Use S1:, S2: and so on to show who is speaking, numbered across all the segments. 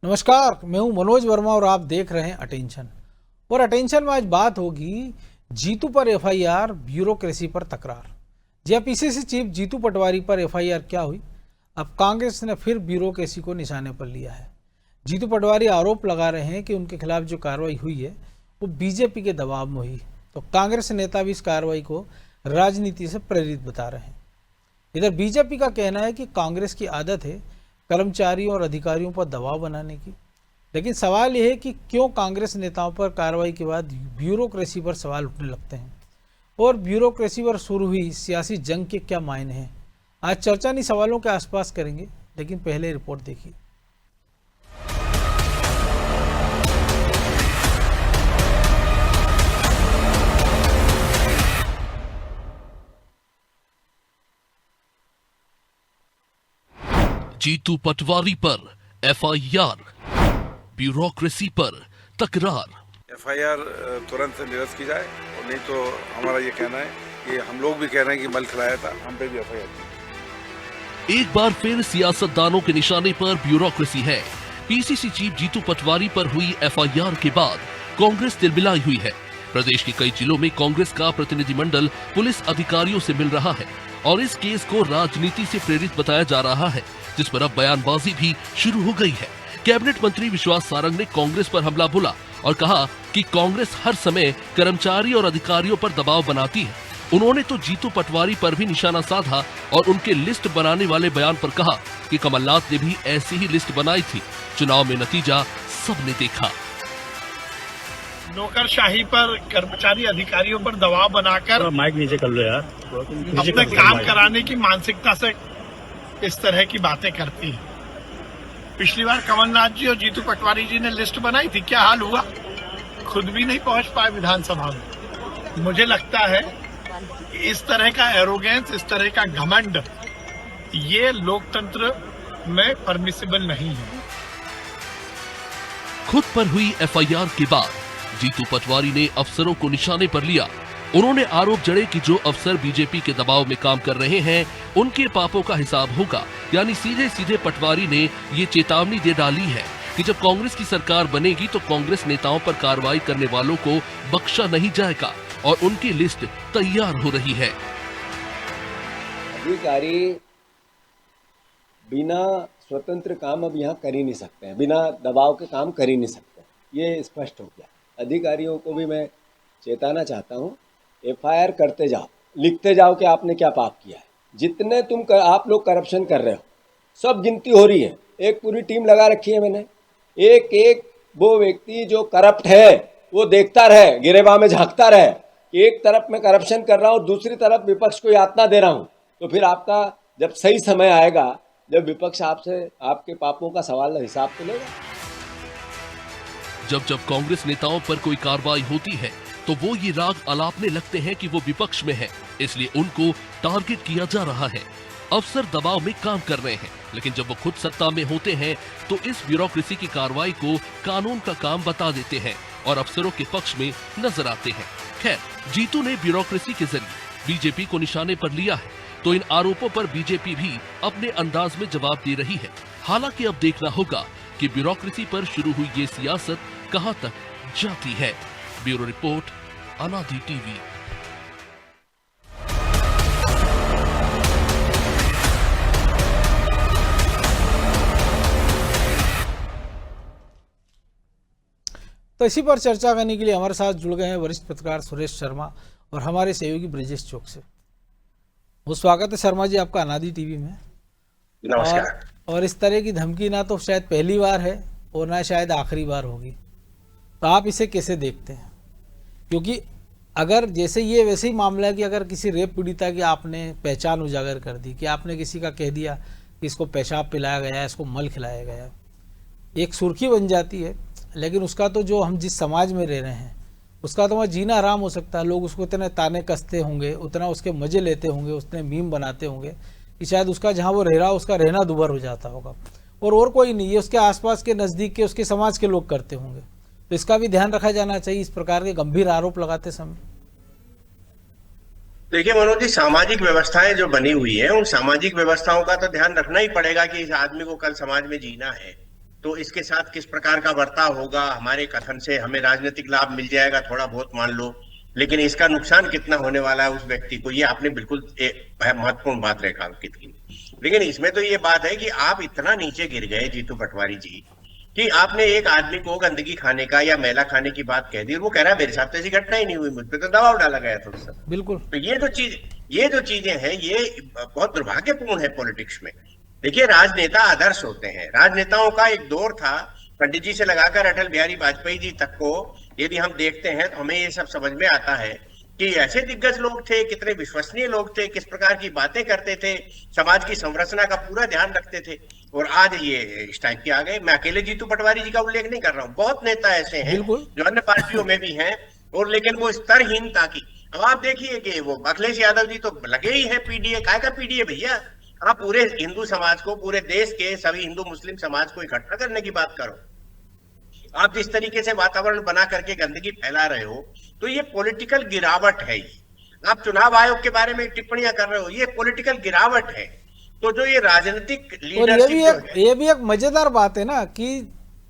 S1: नमस्कार, मैं हूं मनोज वर्मा और आप देख रहे हैं अटेंशन। और अटेंशन में आज बात होगी जीतू पर एफआईआर, ब्यूरोक्रेसी पर तकरार। जी हाँ, पीसीसी चीफ जीतू पटवारी पर एफआईआर क्या हुई? अब कांग्रेस ने फिर ब्यूरोक्रेसी को निशाने पर लिया है। जीतू पटवारी आरोप लगा रहे हैं कि उनके खिलाफ जो कार्रवाई हुई है वो बीजेपी के दबाव में हुई। तो कांग्रेस नेता भी इस कार्रवाई को राजनीति से प्रेरित बता रहे हैं। इधर बीजेपी का कहना है कि कांग्रेस की आदत है कर्मचारियों और अधिकारियों पर दबाव बनाने की। लेकिन सवाल यह है कि क्यों कांग्रेस नेताओं पर कार्रवाई के बाद ब्यूरोक्रेसी पर सवाल उठने लगते हैं, और ब्यूरोक्रेसी पर शुरू हुई सियासी जंग के क्या मायने हैं। आज चर्चा इन सवालों के आसपास करेंगे, लेकिन पहले रिपोर्ट देखिए।
S2: जीतू पटवारी पर एफआईआर, ब्यूरोक्रेसी पर तकरार।
S3: एफआईआर तुरंत निरस्त की जाए, और नहीं तो हमारा ये कहना है कि हम लोग भी कह रहे हैं कि मल खिलाया था, हम पे भी एफआईआर की।
S2: एक बार फिर सियासतदानों के निशाने पर ब्यूरोक्रेसी है। पीसीसी चीफ जीतू पटवारी पर हुई एफआईआर के बाद कांग्रेस तिलमिलाई हुई है। प्रदेश के कई जिलों में कांग्रेस का प्रतिनिधिमंडल पुलिस अधिकारियों से मिल रहा है और इस केस को राजनीति से प्रेरित बताया जा रहा है, जिस पर अब बयानबाजी भी शुरू हो गई है। कैबिनेट मंत्री विश्वास सारंग ने कांग्रेस पर हमला बोला और कहा कि कांग्रेस हर समय कर्मचारी और अधिकारियों पर दबाव बनाती है। उन्होंने तो जीतू पटवारी पर भी निशाना साधा और उनके लिस्ट बनाने वाले बयान पर कहा कि कमलनाथ ने भी ऐसी ही लिस्ट बनाई थी। चुनाव में नतीजा सबने देखा।
S4: नौकरशाही पर, कर्मचारी अधिकारियों पर दबाव बनाकर
S5: माइक नीचे कर लो यार,
S4: अपने काम कराने की मानसिकता से इस तरह की बातें करती है। पिछली बार कमलनाथ जी और जीतू पटवारी जी ने लिस्ट बनाई थी, क्या हाल हुआ? खुद भी नहीं पहुंच पाए विधानसभा में। मुझे लगता है इस तरह का एरोगेंस, इस तरह का घमंड, ये लोकतंत्र में परमिसिबल नहीं है।
S2: खुद पर हुई एफआईआर के बाद जीतू पटवारी ने अफसरों को निशाने पर लिया। उन्होंने आरोप जड़े कि जो अफसर बीजेपी के दबाव में काम कर रहे हैं उनके पापों का हिसाब होगा। यानी सीधे सीधे पटवारी ने ये चेतावनी दे डाली है कि जब कांग्रेस की सरकार बनेगी तो कांग्रेस नेताओं पर कार्रवाई करने वालों को बख्शा नहीं जाएगा और उनकी लिस्ट तैयार हो रही है।
S6: अधिकारी बिना स्वतंत्र काम अब यहाँ कर ही नहीं सकते हैं, बिना दबाव के काम कर ही नहीं सकते, ये स्पष्ट हो गया। अधिकारियों को भी मैं चेताना चाहता हूँ, एफआईआर करते जाओ, लिखते जाओ कि आपने क्या पाप किया है। जितने आप लोग करप्शन कर रहे हो सब गिनती हो रही है। एक पूरी टीम लगा रखी है मैंने, एक एक वो व्यक्ति जो करप्ट है वो देखता रहे, गिरेबान में झांकता रहे कि एक तरफ मैं करप्शन कर रहा हूँ, दूसरी तरफ विपक्ष को यातना दे रहा हूँ। तो फिर आपका जब सही समय आएगा, जब विपक्ष आपसे आपके पापों का सवाल हिसाब तो लेगा।
S2: जब जब कांग्रेस नेताओं पर कोई कार्रवाई होती है तो वो ये राग अलापने लगते हैं कि वो विपक्ष में है, इसलिए उनको टारगेट किया जा रहा है। अफसर दबाव में काम कर रहे हैं, लेकिन जब वो खुद सत्ता में होते हैं तो इस ब्यूरोक्रेसी की कार्रवाई को कानून का काम बता देते हैं और अफसरों के पक्ष में नजर आते हैं। खैर, जीतू ने ब्यूरोक्रेसी के जरिए बीजेपी को निशाने पर लिया है, तो इन आरोपों पर बीजेपी भी अपने अंदाज में जवाब दे रही है। हालांकि अब देखना होगा कि ब्यूरोक्रेसी पर शुरू हुई ये सियासत कहां तक जाती है। ब्यूरो रिपोर्ट, अनादि टीवी।
S1: तो इसी पर चर्चा करने के लिए हमारे साथ जुड़ गए हैं वरिष्ठ पत्रकार सुरेश शर्मा और हमारे सहयोगी ब्रिजेश चौक से। वो स्वागत है शर्मा जी आपका अनादि टीवी में।
S5: नमस्कार।
S1: और इस तरह की धमकी ना तो शायद पहली बार है और ना शायद आखिरी बार होगी, तो आप इसे कैसे देखते हैं? क्योंकि अगर जैसे ये वैसे ही मामला है कि अगर किसी रेप पीड़िता की आपने पहचान उजागर कर दी, कि आपने किसी का कह दिया कि इसको पेशाब पिलाया गया, इसको मल खिलाया गया, एक सुर्खी बन जाती है। लेकिन उसका तो जो हम जिस समाज में रह रहे हैं उसका तो वहाँ जीना आराम हो सकता है। लोग उसको इतने ताने कसते होंगे, उतना उसके मजे लेते होंगे, उतने मीम बनाते होंगे कि शायद उसका जहाँ वो रह रहा उसका रहना दुभर हो जाता होगा, और कोई नहीं, ये उसके आसपास के नज़दीक के उसके समाज के लोग करते होंगे। तो इसका भी ध्यान रखा जाना चाहिए इस प्रकार के गंभीर आरोप लगाते समय।
S5: देखिए मनोज जी, सामाजिक व्यवस्थाएं जो बनी हुई है उन सामाजिक व्यवस्थाओं का तो ध्यान रखना ही पड़ेगा कि इस आदमी को कल समाज में जीना है। तो इसके साथ किस प्रकार का बर्ताव होगा, हमारे कथन से हमें राजनीतिक लाभ मिल जाएगा थोड़ा बहुत मान लो, लेकिन इसका नुकसान कितना होने वाला है उस व्यक्ति को, ये आपने बिल्कुल एक महत्वपूर्ण बात रेखांकित की। लेकिन इसमें तो ये बात है कि आप इतना नीचे गिर गए जीतू पटवारी जी कि आपने एक आदमी को गंदगी खाने का या मैला खाने की बात कह दी, वो कह रहा है मेरे साथ तो ऐसी घटना ही नहीं हुई, मुझ पर तो दबाव डाला गया थोड़ा सा।
S1: बिल्कुल।
S5: तो ये जो चीजें हैं ये बहुत दुर्भाग्यपूर्ण है पॉलिटिक्स में। देखिए, राजनेता आदर्श होते हैं, राजनेताओं का एक दौर था पंडित जी से लगाकर अटल बिहारी वाजपेयी जी तक को यदि हम देखते हैं तो हमें ये सब समझ में आता है कि ऐसे दिग्गज लोग थे, कितने विश्वसनीय लोग थे, किस प्रकार की बातें करते थे, समाज की संरचना का पूरा ध्यान रखते थे। और आज ये इस टाइप के आ गए। मैं अकेले जीतू पटवारी जी का उल्लेख नहीं कर रहा हूँ, बहुत नेता ऐसे हैं जो अन्य पार्टियों में भी हैं, और लेकिन वो स्तरहीनता की। अब आप देखिए कि वो अखिलेश यादव जी तो लगे ही है पीडीए, काय का पीडीए भैया, आप पूरे हिंदू समाज को, पूरे देश के सभी हिंदू मुस्लिम समाज को इकट्ठा करने की बात करो। आप जिस तरीके से वातावरण बना करके गंदगी फैला रहे हो, तो ये पॉलिटिकल गिरावट है। ये आप चुनाव आयोग के बारे में टिप्पणियां कर रहे हो, ये पॉलिटिकल गिरावट है। तो जो ये राजनीतिक लीडरशिप,
S1: ये भी एक मजेदार बात है ना कि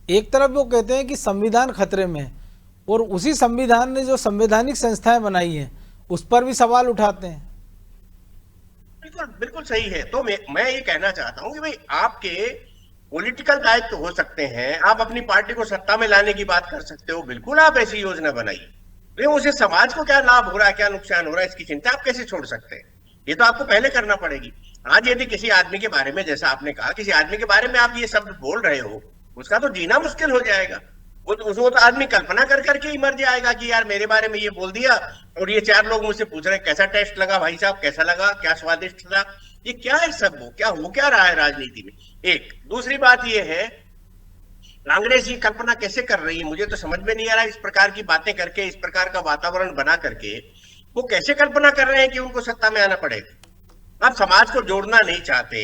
S1: एक तरफ वो कहते हैं कि संविधान खतरे में है, और उसी संविधान ने जो संवैधानिक संस्थाएं बनाई हैं उस पर भी सवाल उठाते हैं।
S5: बिल्कुल बिल्कुल सही है। तो मैं ये कहना चाहता हूं कि भाई आपके पॉलिटिकल दायित्व हो सकते हैं, आप अपनी पार्टी को सत्ता में लाने की बात कर सकते हो, बिल्कुल आप ऐसी योजना बनाइए, लेकिन उसे समाज को क्या लाभ हो रहा है, क्या नुकसान हो रहा है, इसकी चिंता आप कैसे छोड़ सकते हैं? ये तो आपको पहले करना पड़ेगी। आज यदि किसी आदमी के बारे में, जैसा आपने कहा, किसी आदमी के बारे में आप ये शब्द बोल रहे हो, उसका तो जीना मुश्किल हो जाएगा। वो तो आदमी कल्पना कर करके ही मर जाएगा कि यार मेरे बारे में ये बोल दिया, और ये 4 लोग मुझसे पूछ रहे हैं कैसा टेस्ट लगा भाई साहब, कैसा लगा, क्या स्वादिष्ट था। ये क्या है सब, वो क्या रहा है राजनीति में? एक दूसरी बात ये है, कांग्रेस ये कल्पना कैसे कर रही है, मुझे तो समझ में नहीं आ रहा। इस प्रकार की बातें करके, इस प्रकार का वातावरण बना करके वो कैसे कल्पना कर रहे हैं कि उनको सत्ता में आना पड़ेगा। आप समाज को जोड़ना नहीं चाहते,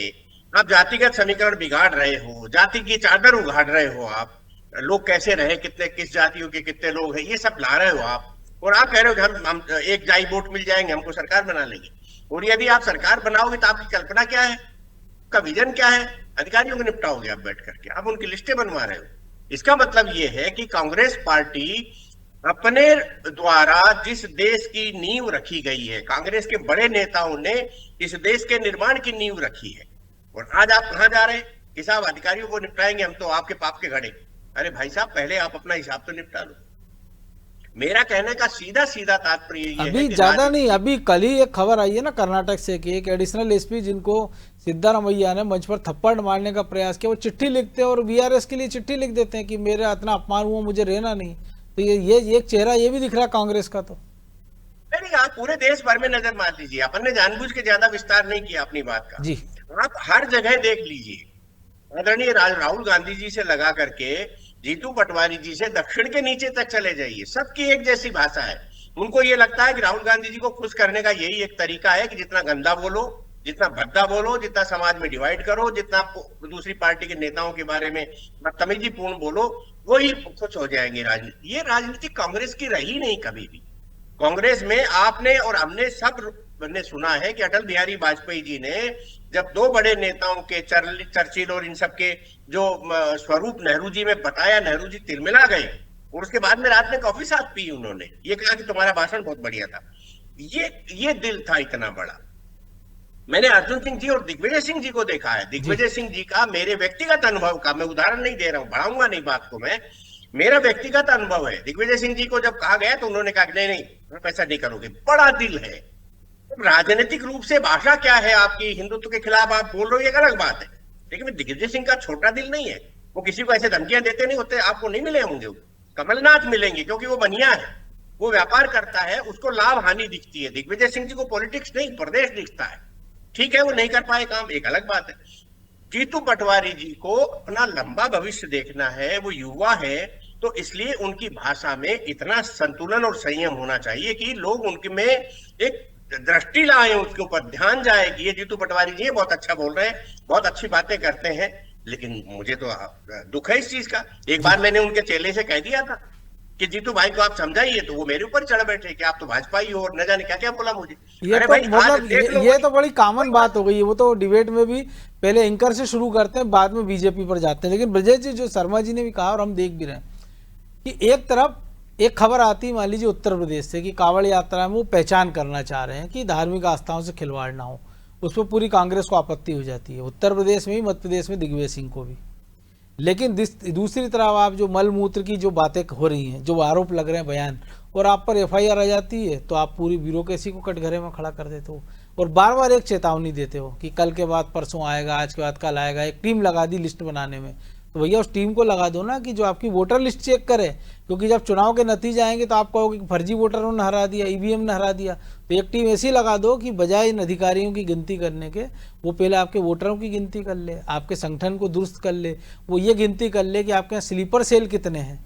S5: आप जातिगत समीकरण बिगाड़ रहे हो, जाति की चादर उघाड़ रहे हो, आप लोग कैसे रहे, कितने किस जातियों के कितने लोग हैं, ये सब ला रहे हो आप। और आप कह रहे हो कि हम एक जाई वोट मिल जाएंगे, हमको सरकार बना लेंगे। और यदि आप सरकार बनाओगे तो आपकी कल्पना क्या है, आपका विजन क्या है? अधिकारियों को निपटाओगे आप बैठ करके, आप उनकी लिस्टें बनवा रहे हो। इसका मतलब ये है कि कांग्रेस पार्टी अपने द्वारा जिस देश की नींव रखी गई है, कांग्रेस के बड़े नेताओं ने इस देश के निर्माण की नींव रखी है, और आज आप कहां जा रहे हैं कि साहब अधिकारियों को निपटाएंगे हम, तो आपके पाप के घड़े। अरे भाई साहब, पहले आप अपना हिसाब तो निपटा लो। मेरा कहने का सीधा सीधा तात्पर्य ये
S1: अभी ज्यादा नहीं, अभी कल ही एक खबर आई है ना कर्नाटक से कि एक एडिशनल एसपी जिनको सिद्धारमैया ने मंच पर थप्पड़ मारने का प्रयास किया, वो चिट्ठी लिखते हैं और वीआरएस के लिए चिट्ठी लिख देते हैं कि मेरा इतना अपमान हुआ, मुझे रहना नहीं। तो ये एक चेहरा ये भी दिख रहा है कांग्रेस का। तो
S5: नहीं, आप पूरे देश भर में नजर मार लीजिए, अपन ने जानबूझ के ज्यादा विस्तार नहीं किया अपनी बात का
S1: जी।
S5: आप हर जगह देख लीजिए, आदरणीय राहुल गांधी जी से लगा करके जीतू पटवारी जी से दक्षिण के नीचे तक चले जाइए, सबकी एक जैसी भाषा है। उनको ये लगता है कि राहुल गांधी जी को खुश करने का यही एक तरीका है कि जितना गंदा बोलो, जितना भद्दा बोलो, जितना समाज में डिवाइड करो, जितना दूसरी पार्टी के नेताओं के बारे में बदतमीजी पूर्ण बोलो, वही खुश हो जाएंगे। राजनीति, ये राजनीति कांग्रेस की रही नहीं कभी भी। कांग्रेस में आपने और हमने सब ने सुना है कि अटल बिहारी वाजपेयी जी ने जब 2 बड़े नेताओं के चर्चिल और इन सब के जो स्वरूप नेहरू जी में बताया, नेहरू जी तिलमिला गए, और उसके बाद में रात में कॉफी साथ पी उन्होंने, ये कहा कि तुम्हारा भाषण बहुत बढ़िया था। ये दिल था इतना बड़ा। मैंने अर्जुन सिंह जी और दिग्विजय सिंह जी को देखा है। दिग्विजय सिंह जी का मेरे व्यक्तिगत अनुभव का, मैं उदाहरण नहीं दे रहा हूं, बढ़ाऊंगा नहीं बात को, मैं मेरा व्यक्तिगत अनुभव है। दिग्विजय सिंह जी को जब कहा गया तो उन्होंने कहा नहीं नहीं ऐसा नहीं करोगे, बड़ा दिल है। राजनीतिक रूप से भाषा क्या है आपकी, हिंदुत्व के खिलाफ आप बोल रहे हो, एक अलग बात है, लेकिन दिग्विजय सिंह का छोटा दिल नहीं है। वो किसी को ऐसे धमकियां देते नहीं होते, आपको नहीं मिले होंगे। कमलनाथ मिलेंगे क्योंकि वो बनिया है, वो व्यापार करता है, उसको लाभ हानि दिखती है। दिग्विजय सिंह जी को पॉलिटिक्स नहीं, प्रदेश दिखता है। ठीक है, वो नहीं कर पाए काम, एक अलग बात है। जीतू पटवारी जी को अपना लंबा भविष्य देखना है, वो युवा है, तो इसलिए उनकी भाषा में इतना संतुलन और संयम होना चाहिए कि लोग उनके में एक दृष्टि लाए, उसके ऊपर ध्यान जाए कि ये जीतू पटवारी जी बहुत अच्छा बोल रहे हैं, बहुत अच्छी बातें करते हैं। लेकिन मुझे तो दुख है इस चीज का। एक बार मैंने उनके चेले से कह दिया था कि जीतू भाई को आप समझाइए, तो वो मेरे ऊपर चढ़ बैठे कि आप तो भाजपा ही हो और न जाने क्या क्या बोला मुझे।
S1: ये
S5: अरे
S1: तो
S5: भाई, आज
S1: मतलब
S5: देख लो,
S1: ये तो बड़ी कॉमन बात हो गई है। वो तो डिबेट में भी पहले एंकर से शुरू करते हैं, बाद में बीजेपी पर जाते हैं। लेकिन ब्रजेश जी, जो शर्मा जी ने भी कहा और हम देख भी रहे हैं कि एक तरफ एक खबर आती है मान लीजिए उत्तर प्रदेश से कि कांवड़ यात्रा में वो पहचान करना चाह रहे हैं कि धार्मिक आस्थाओं से खिलवाड़ ना हो, उस पर पूरी कांग्रेस को आपत्ति हो जाती है, उत्तर प्रदेश में भी, मध्य प्रदेश में दिग्विजय सिंह को भी। लेकिन दूसरी तरफ आप जो मल मूत्र की जो बातें हो रही हैं, जो आरोप लग रहे हैं बयान, और आप पर एफआईआर आ जाती है, तो आप पूरी ब्यूरोक्रेसी को कटघरे में खड़ा कर देते हो और बार बार एक चेतावनी देते हो कि कल के बाद परसों आएगा, आज के बाद कल आएगा। एक टीम लगा दी लिस्ट बनाने में, तो भैया उस टीम को लगा दो ना कि जो आपकी वोटर लिस्ट चेक करे, क्योंकि जब चुनाव के नतीजे आएंगे तो आप कहोगे कि फर्जी वोटरों ने हरा दिया, ईवीएम ने हरा दिया। तो एक टीम ऐसी लगा दो कि बजाय इन अधिकारियों की गिनती करने के, वो पहले आपके वोटरों की गिनती कर ले, आपके संगठन को दुरुस्त कर ले, वो ये गिनती कर ले कि आपके यहाँ स्लीपर सेल कितने हैं।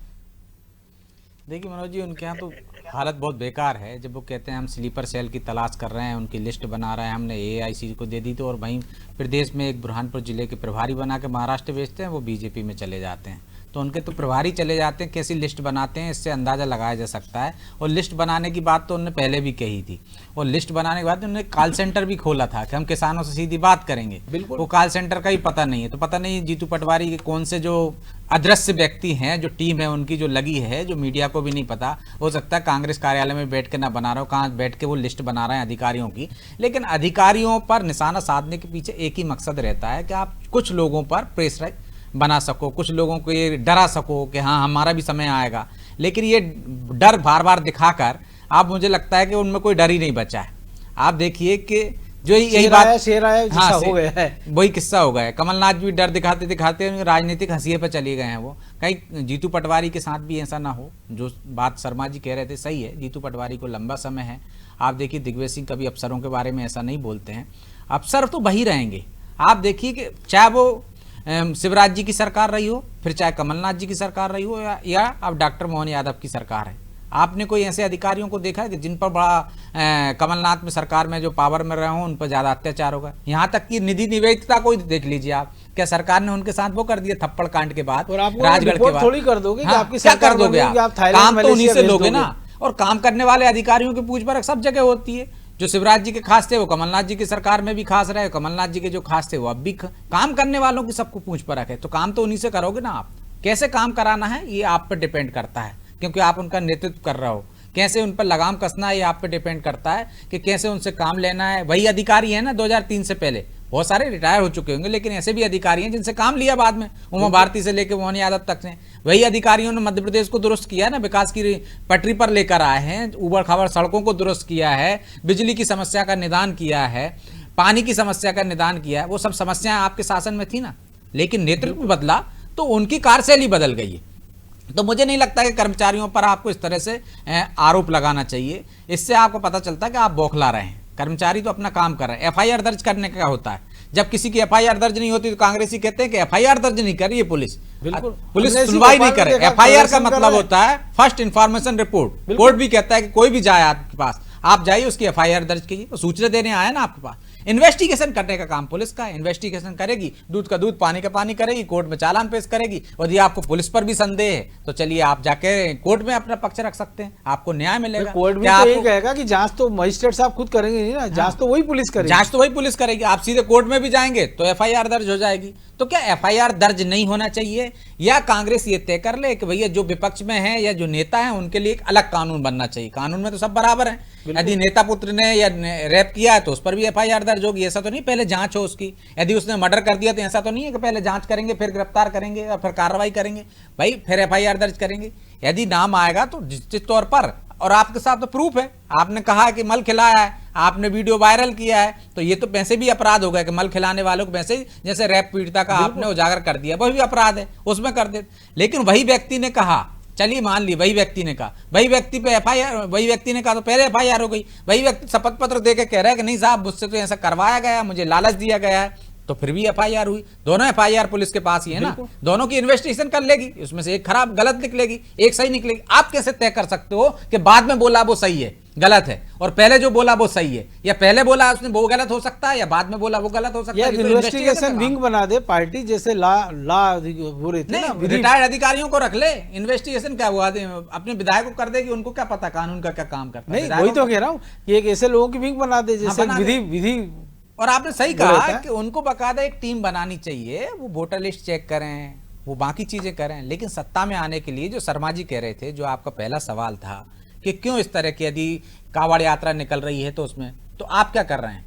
S7: देखिए मनोज जी, उनके यहाँ तो हालत बहुत बेकार है। जब वो कहते हैं हम स्लीपर सेल की तलाश कर रहे हैं, उनकी लिस्ट बना रहे हैं, हमने एआईसी को दे दी, तो और वहीं प्रदेश में एक बुरहानपुर जिले के प्रभारी बना के महाराष्ट्र भेजते हैं, वो बीजेपी में चले जाते हैं। तो उनके तो प्रभारी चले जाते हैं, कैसी लिस्ट बनाते हैं इससे अंदाज़ा लगाया जा सकता है। और लिस्ट बनाने की बात तो उन्होंने पहले भी कही थी, और लिस्ट बनाने के बाद उन्होंने कॉल सेंटर भी खोला था कि हम किसानों से सीधी बात करेंगे। बिल्कुल, वो कॉल सेंटर का ही पता नहीं है। तो पता नहीं जीतू पटवारी के कौन से जो अदृश्य व्यक्ति हैं, जो टीम है उनकी जो लगी है, जो मीडिया को भी नहीं पता। हो सकता है कांग्रेस कार्यालय में बैठ के ना बना रहे हो, कहाँ बैठ के वो लिस्ट बना रहे हैं अधिकारियों की। लेकिन अधिकारियों पर निशाना साधने के पीछे एक ही मकसद रहता है कि आप कुछ लोगों पर प्रेशर बना सको, कुछ लोगों को ये डरा सको कि हाँ हमारा भी समय आएगा। लेकिन ये डर बार बार दिखाकर आप, मुझे लगता है कि उनमें कोई डर ही नहीं बचा है। आप देखिए कि जो यही बात
S1: शेर आया
S7: हाँ,
S1: हो गया है,
S7: वही किस्सा हो गया है। कमलनाथ भी डर दिखाते दिखाते राजनीतिक हंसिए पर चले गए हैं। वो कहीं जीतू पटवारी के साथ भी ऐसा ना हो। जो बात शर्मा जी कह रहे थे सही है, जीतू पटवारी को लंबा समय है। आप देखिए दिग्विजय सिंह कभी अफसरों के बारे में ऐसा नहीं बोलते हैं, अफसर तो वही रहेंगे। आप देखिए कि चाहे वो शिवराज जी की सरकार रही हो, फिर चाहे कमलनाथ जी की सरकार रही हो, या अब डॉक्टर मोहन यादव की सरकार है, आपने कोई ऐसे अधिकारियों को देखा है कि जिन पर बड़ा कमलनाथ में सरकार में जो पावर में रहे हों उन पर ज़्यादा अत्याचार होगा? यहाँ तक कि निधि निवेदिता को देख लीजिए आप, क्या सरकार ने उनके साथ वो कर दिया थप्पड़ कांड के बाद, राजगढ़ के बाद
S1: थोड़ी कर दोगे कि
S7: हाँ,
S1: आपकी
S7: क्या
S1: सरकार
S7: कर दोगे आप? काम तो उन्हीं से लोगे ना। और काम करने वाले अधिकारियों की पूछ परख सब जगह होती है। जो शिवराज जी के खास थे वो कमलनाथ जी की सरकार में भी खास रहे, कमलनाथ जी के जो खास थे वो अब भी काम करने वालों की सबको पूछ परख है। तो काम तो उन्हीं से करोगे ना आप। कैसे काम कराना है ये आप पर डिपेंड करता है, क्योंकि आप उनका नेतृत्व कर रहे हो। कैसे उन पर लगाम कसना है ये आप पे डिपेंड करता है कि कैसे उनसे काम लेना है। वही अधिकारी है ना 2003 से पहले, बहुत सारे रिटायर हो चुके होंगे, लेकिन ऐसे भी अधिकारी हैं जिनसे काम लिया बाद में, उमा भारती से लेकर मोहन यादव तक से। वही अधिकारियों ने मध्य प्रदेश को दुरुस्त किया ना, विकास की पटरी पर लेकर आए हैं, उबड़ खाबड़ सड़कों को दुरुस्त किया है, बिजली की समस्या का निदान किया है, पानी की समस्या का निदान किया है। वो सब समस्याएं आपके शासन में थी ना, लेकिन नेतृत्व बदला तो उनकी कार्यशैली बदल गई है। तो मुझे नहीं लगता कि कर्मचारियों पर आपको इस तरह से आरोप लगाना चाहिए। इससे आपको पता चलता है कि आप बौखला रहे हैं। कर्मचारी तो अपना काम कर रहे हैं। एफआईआर दर्ज करने का होता है, जब किसी की एफआईआर दर्ज नहीं होती तो कांग्रेसी कहते हैं कि एफआईआर दर्ज नहीं कर रही है पुलिस, बिल्कुल पुलिस सुनवाई नहीं करे। एफआईआर का मतलब होता है फर्स्ट इंफॉर्मेशन रिपोर्ट। कोर्ट भी कहता है कि कोई भी जाए आपके पास, आप जाइए उसकी एफआईआर दर्ज कीजिए। तो सूचना देने आया ना आपके पास, इन्वेस्टिगेशन करने का काम पुलिस का है। इन्वेस्टिगेशन करेगी, दूध का दूध पानी का पानी करेगी, कोर्ट में चालान पेश करेगी। और यदि आपको पुलिस पर भी संदेह है तो चलिए आप जाके कोर्ट में अपना पक्ष रख सकते हैं, आपको न्याय मिलेगा।
S1: कोर्ट भी तो यही कहेगा कि जांच तो मजिस्ट्रेट साहब खुद करेंगे नहीं ना, जांच तो वही पुलिस करेगी।
S7: जांच तो वही पुलिस करेगी। आप सीधे कोर्ट में भी जाएंगे तो एफआईआर दर्ज हो जाएगी। तो क्या एफआईआर दर्ज नहीं होना चाहिए, या कांग्रेस ये तय कर ले कि भैया जो विपक्ष में है या जो नेता है उनके लिए एक अलग कानून बनना चाहिए? कानून में तो सब बराबर हैं। यदि नेता पुत्र ने या रेप किया है तो उस पर भी एफआईआर दर्ज होगी। ऐसा तो नहीं पहले जांच हो उसकी। यदि उसने मर्डर कर दिया तो ऐसा तो नहीं है कि पहले जांच करेंगे फिर गिरफ्तार करेंगे और फिर कार्रवाई करेंगे, भाई फिर एफआईआर दर्ज करेंगे। यदि नाम आएगा तो निश्चित तौर पर, और आपके साथ तो प्रूफ है, आपने कहा कि मल खिलाया है, आपने वीडियो वायरल किया है, तो ये तो वैसे भी अपराध हो गया कि मल खिलाने वालों को वैसे जैसे रैप पीड़िता का आपने उजागर कर दिया, वही भी अपराध है, उसमें कर दे। लेकिन वही व्यक्ति ने कहा, चलिए मान ली वही व्यक्ति ने कहा, वही व्यक्ति पे एफआईआर, वही व्यक्ति ने कहा तो पहले एफआईआर हो गई। वही व्यक्ति शपथ पत्र देके कह रहा है कि नहीं साहब मुझसे तो ऐसा करवाया गया, मुझे लालच दिया गया है, तो फिर भी एफआईआर हुई। दोनों एफआईआर पुलिस के पास ही है ना, दोनों की इन्वेस्टिगेशन कर लेगी, उसमें से एक खराब गलत निकलेगी, एक सही निकलेगी। आप कैसे तय कर सकते हो कि बाद में बोला वो सही है? गलत है और पहले जो बोला वो सही है, या पहले बोला उसने वो गलत हो सकता है, या बाद में बोला वो गलत हो सकता
S1: या
S7: है। ये तो
S1: इन्वेस्टिगेशन विंग बना दे पार्टी, जैसे ला वो रहती है ना,
S7: नहीं, रिटायर्ड अधिकारियों को रख ले, इन्वेस्टिगेशन क्या हुआ, अपने विधायकों को कर दे कि उनको क्या पता कानून का क्या काम करता है।
S1: नहीं, वही तो कह रहा हूँ कि एक ऐसे लोगों की विंग बना दे जैसे विधि।
S7: और आपने सही कहा कि उनको बाकायदा एक टीम बनानी चाहिए, वो वोटर लिस्ट चेक करें, वो बाकी चीजें करें। लेकिन सत्ता में आने के लिए जो शर्मा जी कह रहे थे, जो आपका पहला सवाल था कि क्यों इस तरह की यदि कांवड़ यात्रा निकल रही है तो उसमें, तो आप क्या कर रहे हैं?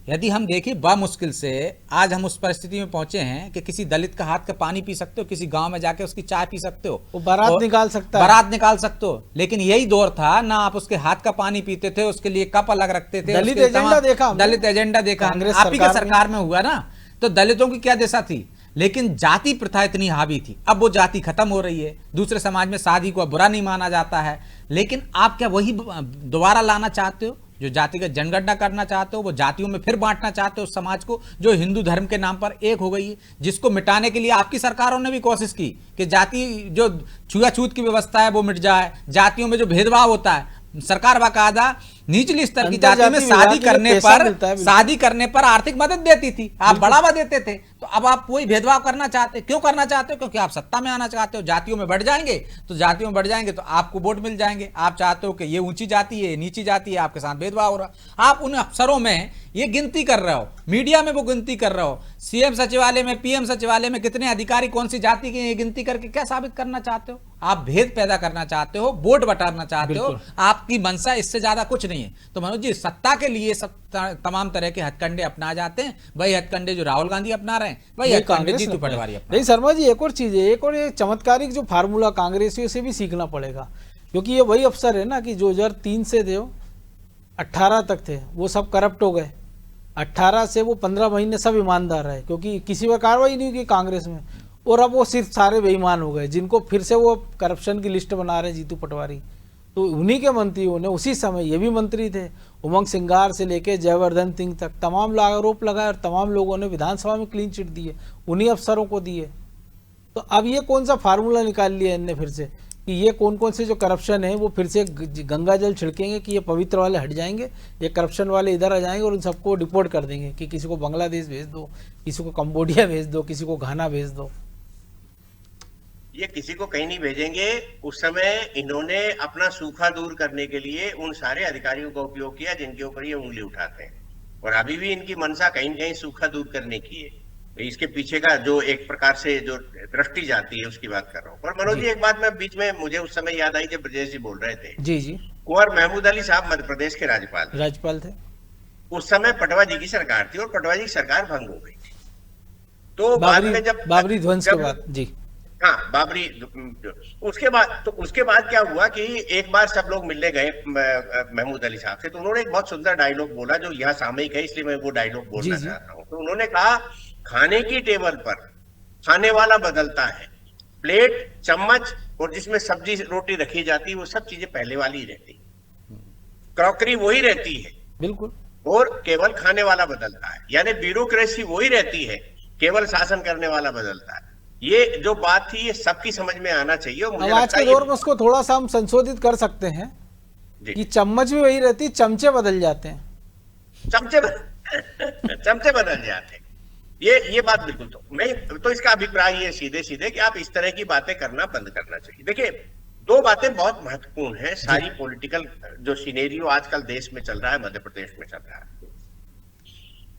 S7: यदि हम देखें मुश्किल से आज हम उस परिस्थिति में पहुंचे हैं कि किसी दलित का हाथ का पानी पी सकते हो, किसी गांव में जाके उसकी चाय पी सकते हो,
S1: वो बारात निकाल सकता है,
S7: बारात निकाल सकते हो। लेकिन यही दौर था ना, आप उसके हाथ का पानी पीते थे, उसके लिए कप अलग रखते थे,
S1: दलित एजेंडा देखा,
S7: दलित एजेंडा देखा, आप ही के सरकार में हुआ ना। तो दलितों की क्या दिशा थी, लेकिन जाति प्रथा इतनी हावी थी। अब वो जाति खत्म हो रही है, दूसरे समाज में शादी को बुरा नहीं माना जाता है। लेकिन आप क्या वही दोबारा लाना चाहते हो, जो जातिगत जनगणना करना चाहते हो, वो जातियों में फिर बांटना चाहते हो उस समाज को जो हिंदू धर्म के नाम पर एक हो गई है, जिसको मिटाने के लिए आपकी सरकारों ने भी कोशिश की कि जाति जो छुआछूत की व्यवस्था है वो मिट जाए, जातियों में जो भेदभाव होता है। सरकार बाकायदा निचली स्तर की जाति में शादी करने पर आर्थिक मदद देती थी, आप बढ़ावा देते थे। तो अब आप कोई भेदभाव करना चाहते, क्यों करना चाहते हो? क्योंकि आप सत्ता में आना चाहते हो। जातियों में बढ़ जाएंगे तो जातियों में बढ़ जाएंगे तो आपको वोट मिल जाएंगे। आप चाहते हो कि ये ऊंची जाति है, नीची जाति है, आपके साथ भेदभाव हो रहा। आप उन अफसरों में ये गिनती कर रहे हो, मीडिया में वो गिनती कर रहे हो, सीएम सचिवालय में, पीएम सचिवालय में कितने अधिकारी कौन सी जाति के, ये गिनती करके क्या साबित करना चाहते हो? आप भेद पैदा करना चाहते हो, वोट बटाना चाहते हो। आपकी मंशा इससे ज्यादा कुछ नहीं है। तो मनोज जी, सत्ता के लिए सब तमाम तरह के हथकंडे अपना जाते हैं, वही हथकंडे जो राहुल गांधी अपना रहे हैं, वही हथकंडे जीतू पटवारी अपना।
S1: नहीं शर्मा जी, एक और चीज है, एक और ये चमत्कारिक जो फार्मूला कांग्रेसियों से भी सीखना पड़ेगा, क्योंकि ये वही अफसर है ना कि जो 2003 से थे 18 तक थे, वो सब करप्ट हो गए। 18 से वो 15 महीने सब ईमानदार रहे, क्योंकि किसी पर कार्रवाई नहीं हुई कांग्रेस में, और अब वो सिर्फ सारे बेईमान हो गए, जिनको फिर से वो करप्शन की लिस्ट बना रहे जीतू पटवारी। तो उन्हीं के मंत्रियों ने उसी समय, ये भी मंत्री थे, उमंग सिंगार से लेके जयवर्धन सिंह तक तमाम आरोप लगाए और तमाम लोगों ने विधानसभा में क्लीन चिट दिए, उन्हीं अफसरों को दिए। तो अब ये कौन सा फार्मूला निकाल लिया इनने फिर से कि ये कौन कौन से जो करप्शन है वो फिर से गंगा जल छिड़केंगे कि ये पवित्र वाले हट जाएंगे, ये करप्शन वाले इधर आ जाएंगे और उन सबको डिपोर्ट कर देंगे कि किसी को बांग्लादेश भेज दो, किसी को कंबोडिया भेज दो, किसी को घाना भेज दो।
S5: ये किसी को कहीं नहीं भेजेंगे। उस समय इन्होंने अपना सूखा दूर करने के लिए उन सारे अधिकारियों का उपयोग किया जिनके ऊपर ये उंगली उठाते हैं, और अभी भी इनकी मंशा कहीं कहीं सूखा दूर करने की है। इसके पीछे का जो एक प्रकार से जो दृष्टि जाती है उसकी बात कर रहा हूँ। पर मनोज जी, एक बात मैं बीच में मुझे उस समय याद आई जब ब्रजेश जी बोल रहे थे।
S1: जी जी।
S5: कुंवर महमूद अली साहब मध्य प्रदेश के राज्यपाल
S1: थे।
S5: उस समय पटवा जी की सरकार थी और पटवा जी की सरकार भंग हो गई थी। तो बाद में जब
S1: बाबरी ध्वंस के बाद, जी
S5: हाँ, बाबरी, उसके बाद क्या हुआ कि एक बार सब लोग मिलने गए महमूद अली साहब से, तो उन्होंने एक बहुत सुंदर डायलॉग बोला जो यहाँ सामयिक है, इसलिए मैं वो डायलॉग बोलना चाहता हूँ। तो उन्होंने कहा, खाने की टेबल पर खाने वाला बदलता है, प्लेट, चम्मच और जिसमें सब्जी रोटी रखी जाती है वो सब चीजें पहले वाली रहती, क्रॉकरी वही रहती है,
S1: बिल्कुल,
S5: और केवल खाने वाला बदलता है। यानी ब्यूरोक्रेसी वही रहती है, केवल शासन करने वाला बदलता है। ये जो बात थी ये सबकी समझ में आना चाहिए। और मुझे
S1: आज के दौर में उसको थोड़ा सा हम संशोधित कर सकते हैं कि चम्मच भी वही रहती, चमचे बदल जाते हैं,
S5: चमचे बदल जाते हैं। ये बात बिल्कुल। तो इसका अभिप्राय ये सीधे सीधे कि आप इस तरह की बातें करना बंद करना चाहिए। देखिए, दो बातें बहुत महत्वपूर्ण है। सारी पॉलिटिकल जो सिनेरियो आजकल देश में चल रहा है, मध्य प्रदेश में चल रहा है,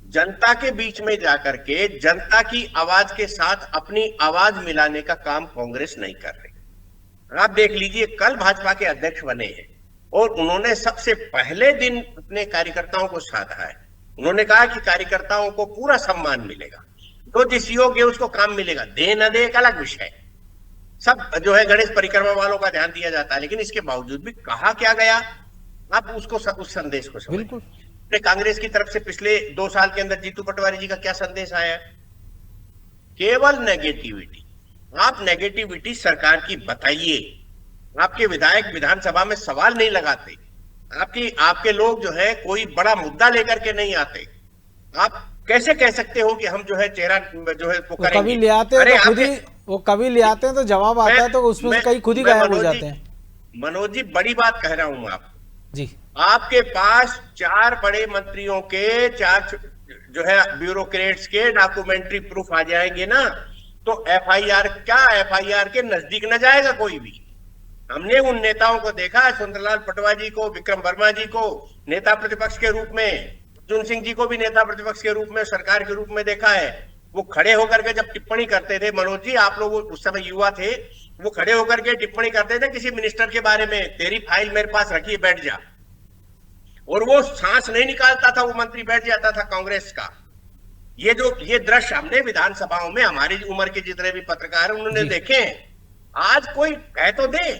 S5: जनता के बीच में जाकर के जनता की आवाज के साथ अपनी आवाज मिलाने का काम कांग्रेस नहीं कर रही। आप देख लीजिए, कल भाजपा के अध्यक्ष बने हैं और उन्होंने सबसे पहले दिन अपने कार्यकर्ताओं को साधा है। उन्होंने कहा कि कार्यकर्ताओं को पूरा सम्मान मिलेगा, तो जिस योग्य उसको काम मिलेगा, दे न दे एक अलग विषय। सब जो है गणेश परिक्रमा वालों का ध्यान दिया जाता है, लेकिन इसके बावजूद भी कहा क्या गया, आप उसको उस संदेश को समझिए। कांग्रेस की तरफ से पिछले 2 साल के अंदर जीतू पटवारी जी का क्या संदेश आया? केवल नेगेटिविटी। आप नेगेटिविटी सरकार की बताइए। आपके विधायक विधानसभा में सवाल नहीं लगाते, आपके लोग जो है कोई बड़ा मुद्दा लेकर के नहीं आते। आप कैसे कह सकते हो कि हम जो है चेहरा जो है वो करेंगे?
S1: कभी ले आते हैं तो खुद ही, वो कभी ले आते हैं तो जवाब आता है तो उसमें से कई खुद ही गायब हो जाते हैं।
S5: मनोज जी, बड़ी बात कह रहा हूं आप
S1: जी।
S5: आपके पास 4 बड़े मंत्रियों के 4 जो है ब्यूरोक्रेट्स के डॉक्यूमेंट्री प्रूफ आ जाएंगे ना, तो एफआईआर के नजदीक न जाएगा कोई भी। हमने उन नेताओं को देखा, सुंदरलाल पटवा जी को, विक्रम वर्मा जी को नेता प्रतिपक्ष के रूप में, अर्जुन सिंह जी को भी नेता प्रतिपक्ष के रूप में, सरकार के रूप में देखा है। वो खड़े होकर के जब टिप्पणी करते थे, मनोज जी आप लोग उस समय युवा थे, वो खड़े होकर के टिप्पणी करते थे किसी मिनिस्टर के बारे में, तेरी फाइल मेरे पास रखी, बैठ जा, और वो सांस नहीं निकालता था, वो मंत्री बैठ जाता था कांग्रेस का। ये दृश्य हमने विधानसभाओं में, हमारी उम्र के जितने भी पत्रकार उन्होंने देखे हैं। आज कोई कह तो दे,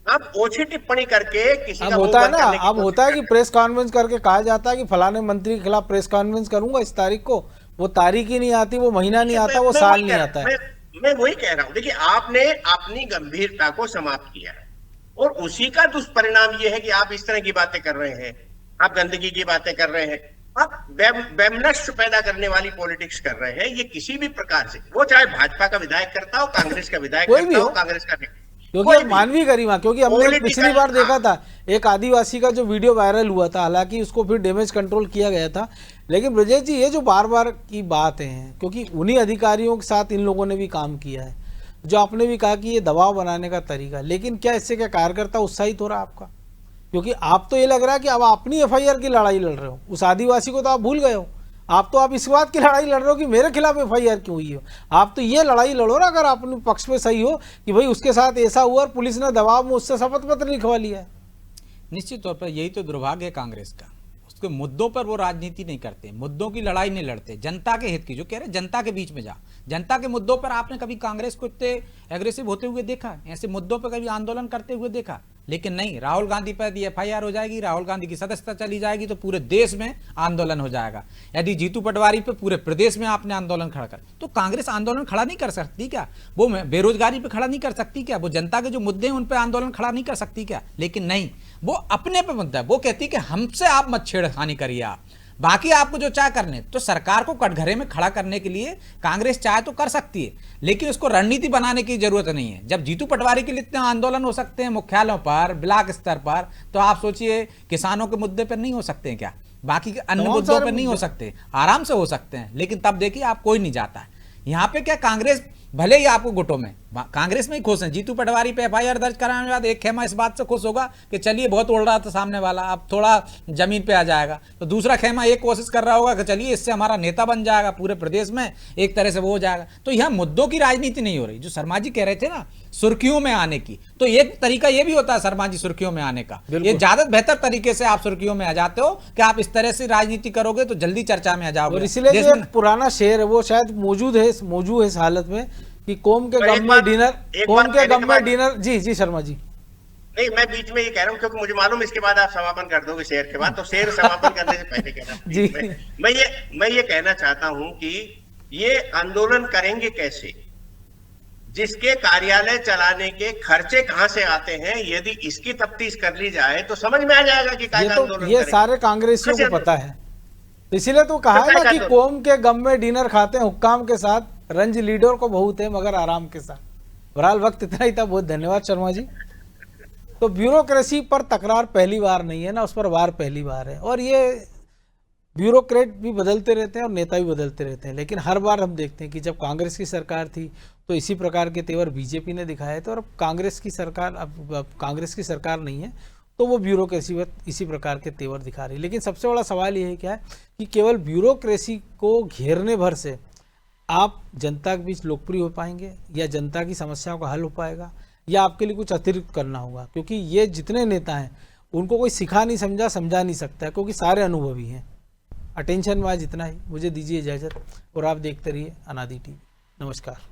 S5: अब ओछी टिप्पणी करके किसी का
S1: होता है ना, अब होता है कि प्रेस कॉन्फ्रेंस करके कहा जाता है कि फलाने मंत्री के खिलाफ प्रेस कॉन्फ्रेंस करूंगा इस तारीख को, वो तारीख ही नहीं आती, वो महीना नहीं आता, वो साल नहीं आता है।
S5: मैं वही कह रहा हूं, देखिए आपने अपनी गंभीरता को समाप्त किया है और उसी का दुष्परिणाम ये है कि आप इस तरह की बातें कर रहे हैं, आप गंदगी की बातें कर रहे हैं, आप वैमनस्य पैदा करने वाली पॉलिटिक्स कर रहे हैं। ये किसी भी प्रकार से, वो चाहे भाजपा का विधायक करता हो, कांग्रेस का विधायक करता हो, कांग्रेस का,
S1: क्योंकि मानवीय गरिमा, क्योंकि हमने पिछली बार देखा था एक आदिवासी का जो वीडियो वायरल हुआ था, हालांकि उसको फिर डैमेज कंट्रोल किया गया था, लेकिन ब्रजेश जी ये जो बार बार की बात है, क्योंकि उन्हीं अधिकारियों के साथ इन लोगों ने भी काम किया है, जो आपने भी कहा कि ये दबाव बनाने का तरीका, लेकिन क्या इससे क्या कार्यकर्ता उत्साहित हो रहा है आपका? क्योंकि आप तो ये लग रहा है कि अब अपनी एफआईआर की लड़ाई लड़ रहे हो, उस आदिवासी को तो आप भूल गए हो। आप इस बात की लड़ाई लड़ रहे हो कि मेरे खिलाफ एफआईआर क्यों हुई हो। आप तो ये लड़ाई लड़ो ना, अगर अपने पक्ष में सही हो कि भाई उसके साथ ऐसा हुआ और पुलिस ने दबाव में उससे शपथ पत्र लिखवा लिया है।
S7: निश्चित तौर पर यही तो दुर्भाग्य है कांग्रेस का, उसके मुद्दों पर वो राजनीति नहीं करते, मुद्दों की लड़ाई नहीं लड़ते, जनता के हित की, जो कह रहे जनता के बीच में जा, जनता के मुद्दों पर आपने कभी कांग्रेस को इतने एग्रेसिव होते हुए देखा, ऐसे मुद्दों पर कभी आंदोलन करते हुए देखा? लेकिन नहीं, राहुल गांधी पर यदि एफआईआर हो जाएगी, राहुल गांधी की सदस्यता चली जाएगी तो पूरे देश में आंदोलन हो जाएगा। यदि जीतू पटवारी पे पूरे प्रदेश में आपने आंदोलन खड़ा कर, तो कांग्रेस आंदोलन खड़ा नहीं कर सकती क्या? वो बेरोजगारी पे खड़ा नहीं कर सकती क्या? वो जनता के जो मुद्दे हैं उन पे आंदोलन खड़ा नहीं कर सकती क्या? लेकिन नहीं, वो अपने पे मुद्दा है, वो कहती कि हमसे आप मत छेड़खानी करिए, आप बाकी आपको जो चाहे करने। तो सरकार को कटघरे में खड़ा करने के लिए कांग्रेस चाहे तो कर सकती है, लेकिन उसको रणनीति बनाने की जरूरत नहीं है। जब जीतू पटवारी के लिए इतने आंदोलन हो सकते हैं मुख्यालयों पर, ब्लॉक स्तर पर, तो आप सोचिए किसानों के मुद्दे पर नहीं हो सकते हैं क्या? बाकी के अन्य मुद्दों पर नहीं हो सकते? आराम से हो सकते हैं, लेकिन तब देखिए आप कोई नहीं जाता है। यहाँ पे क्या कांग्रेस भले ही आपको गुटों में, कांग्रेस में ही खुश हैं। जीतू पटवारी पे एफआईआर दर्ज कराने के बाद एक खेमा इस बात से खुश होगा कि चलिए बहुत उड़ रहा था सामने वाला, अब थोड़ा जमीन पे आ जाएगा, तो दूसरा खेमा एक कोशिश कर रहा होगा कि चलिए इससे हमारा नेता बन जाएगा पूरे प्रदेश में, एक तरह से वो हो जाएगा। तो यहाँ मुद्दों की राजनीति नहीं हो रही। जो शर्मा जी कह रहे थे ना सुर्खियों में आने की, तो एक तरीका ये भी होता है शर्मा जी सुर्खियों में आने का, ये ज्यादा बेहतर तरीके से आप सुर्खियों में आ जाते हो कि आप इस तरह से राजनीति करोगे तो जल्दी चर्चा में आ जाओगे।
S1: इसलिए जो पुराना शेर है वो शायद मौजूद है इस हालत में कि कौम के गम में डिनर। जी शर्मा जी,
S5: नहीं मैं बीच में ये कह रहा हूँ क्योंकि मुझे मालूम इसके बाद आप समापन कर दोगे शेर के बाद, तो शेर समापन करने से पहले कह रहा हूँ
S1: जी
S5: मैं ये कहना चाहता हूँ कि ये आंदोलन करेंगे कैसे, जिसके कार्यालय चलाने के खर्चे कहां से आते हैं, यदि इसकी तफ्तीश कर ली जाए तो समझ में आ जाएगा कि क्या आंदोलन
S1: ये सारे कांग्रेसियों को पता है, इसीलिए तो कहा है ना कि कौम के गम में डिनर खाते हैं हुक्काम के साथ, रंज लीडर को बहुत है मगर आराम के साथ। बहरहाल वक्त इतना ही था, बहुत धन्यवाद शर्मा जी। तो ब्यूरोक्रेसी पर तकरार पहली बार नहीं है ना, उस पर वार पहली बार है, और ये ब्यूरोक्रेट भी बदलते रहते हैं और नेता भी बदलते रहते हैं, लेकिन हर बार हम देखते हैं कि जब कांग्रेस की सरकार थी तो इसी प्रकार के तेवर बीजेपी ने दिखाए थे, और अब कांग्रेस की सरकार नहीं है तो वो ब्यूरोक्रेसी पर इसी प्रकार के तेवर दिखा रही है। लेकिन सबसे बड़ा सवाल ये है क्या है कि केवल ब्यूरोक्रेसी को घेरने भर से आप जनता के बीच लोकप्रिय हो पाएंगे, या जनता की समस्याओं का हल हो पाएगा, या आपके लिए कुछ अतिरिक्त करना होगा, क्योंकि ये जितने नेता हैं उनको कोई समझा नहीं सकता है, क्योंकि सारे अनुभवी हैं। अटेंशन में आज इतना ही, मुझे दीजिए इजाज़त और आप देखते रहिए अनादि टीवी। नमस्कार।